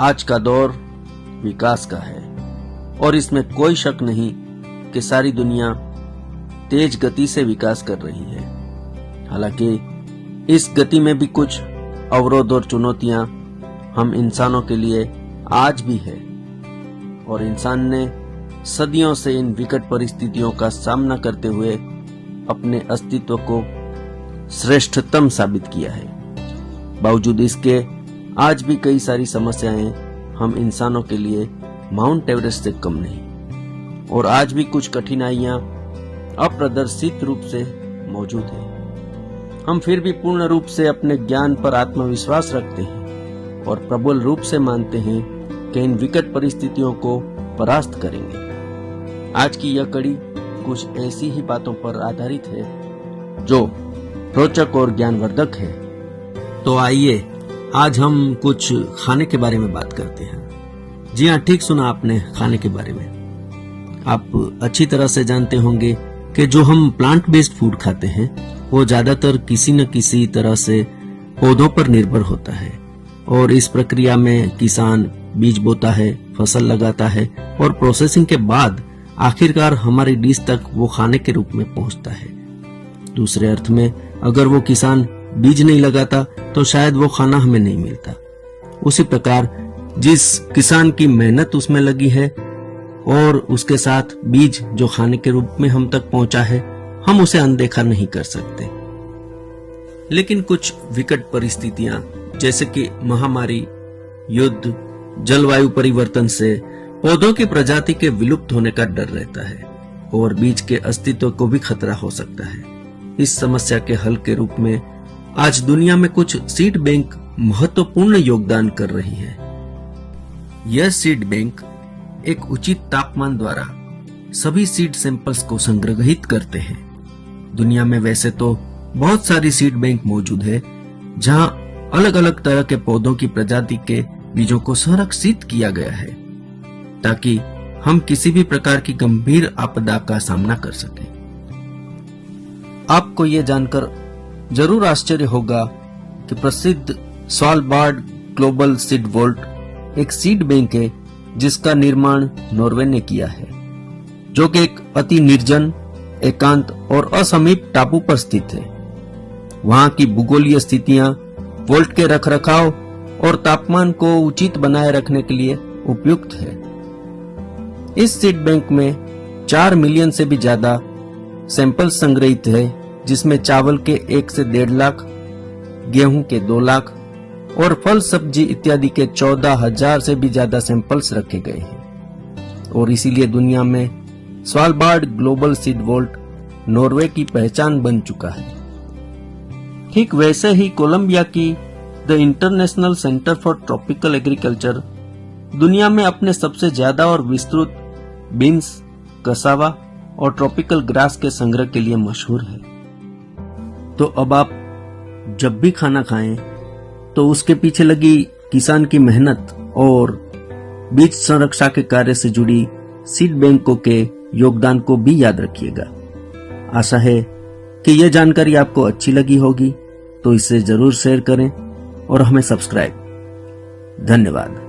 आज का दौर विकास का है और इसमें कोई शक नहीं कि सारी दुनिया तेज गति से विकास कर रही है। हालांकि इस गति में भी कुछ अवरोध और चुनौतियां हम इंसानों के लिए आज भी है और इंसान ने सदियों से इन विकट परिस्थितियों का सामना करते हुए अपने अस्तित्व को श्रेष्ठतम साबित किया है। बावजूद इसके आज भी कई सारी समस्याएं हम इंसानों के लिए माउंट एवरेस्ट से कम नहीं और आज भी कुछ कठिनाइयां अप्रदर्शित रूप से मौजूद है। हम फिर भी पूर्ण रूप से अपने ज्ञान पर आत्मविश्वास रखते हैं और प्रबल रूप से मानते हैं कि इन विकट परिस्थितियों को परास्त करेंगे। आज की यह कड़ी कुछ ऐसी ही बातों पर आधारित है जो रोचक और ज्ञानवर्धक है। तो आइए आज हम कुछ खाने के बारे में बात करते हैं। जी हाँ, ठीक सुना आपने, खाने के बारे में। आप अच्छी तरह से जानते होंगे कि जो हम प्लांट बेस्ड फूड खाते हैं वो ज्यादातर किसी न किसी तरह से पौधों पर निर्भर होता है और इस प्रक्रिया में किसान बीज बोता है, फसल लगाता है और प्रोसेसिंग के बाद आखिरकार हमारी डिश तक वो खाने के रूप में पहुंचता है। दूसरे अर्थ में अगर वो किसान बीज नहीं लगाता तो शायद वो खाना हमें नहीं मिलता। उसी प्रकार जिस किसान की मेहनत उसमें लगी है और उसके साथ बीज जो खाने के रूप में हम तक पहुंचा है, हम उसे अनदेखा नहीं कर सकते। लेकिन कुछ विकट परिस्थितियां जैसे कि महामारी, युद्ध, जलवायु परिवर्तन से पौधों की प्रजाति के विलुप्त होने का डर रहता है और बीज के अस्तित्व को भी खतरा हो सकता है। इस समस्या के हल के रूप में आज दुनिया में कुछ सीड बैंक महत्वपूर्ण योगदान कर रही है। यह सीड बैंक एक उचित तापमान द्वारा सभी सीड सैंपल्स को संग्रहित करते हैं। दुनिया में वैसे तो बहुत सारी सीड बैंक मौजूद है जहां अलग अलग तरह के पौधों की प्रजाति के बीजों को संरक्षित किया गया है ताकि हम किसी भी प्रकार की गंभीर आपदा का सामना कर सकें। आपको यह जानकर जरूर आश्चर्य होगा कि प्रसिद्ध स्वालबार्ड ग्लोबल सीड वॉल्ट एक सीड बैंक है जिसका निर्माण नॉर्वे ने किया है, जो कि एक अति निर्जन, एकांत और असमीप टापू पर स्थित है। वहां की भूगोलीय स्थितियां वॉल्ट के रखरखाव और तापमान को उचित बनाए रखने के लिए उपयुक्त है। इस सीड बैंक में 4 मिलियन से भी ज्यादा सैंपल संग्रहित है, जिसमें चावल के 1 से 1.5 लाख, गेहूं के 2 लाख और फल सब्जी इत्यादि के 14,000 से भी ज्यादा सैंपल्स रखे गए हैं और इसीलिए दुनिया में Svalbard global seed vault Norway की पहचान बन चुका है। ठीक वैसे ही कोलंबिया की the International Center for Tropical Agriculture दुनिया में अपने सबसे ज्यादा और विस्तृत बीन्स, कसावा और ट्रॉपिकल ग्रास के संग्रह के लिए मशहूर है। तो अब आप जब भी खाना खाएं तो उसके पीछे लगी किसान की मेहनत और बीज संरक्षा के कार्य से जुड़ी सीड बैंकों के योगदान को भी याद रखिएगा। आशा है कि यह जानकारी आपको अच्छी लगी होगी, तो इसे जरूर शेयर करें और हमें सब्सक्राइब। धन्यवाद।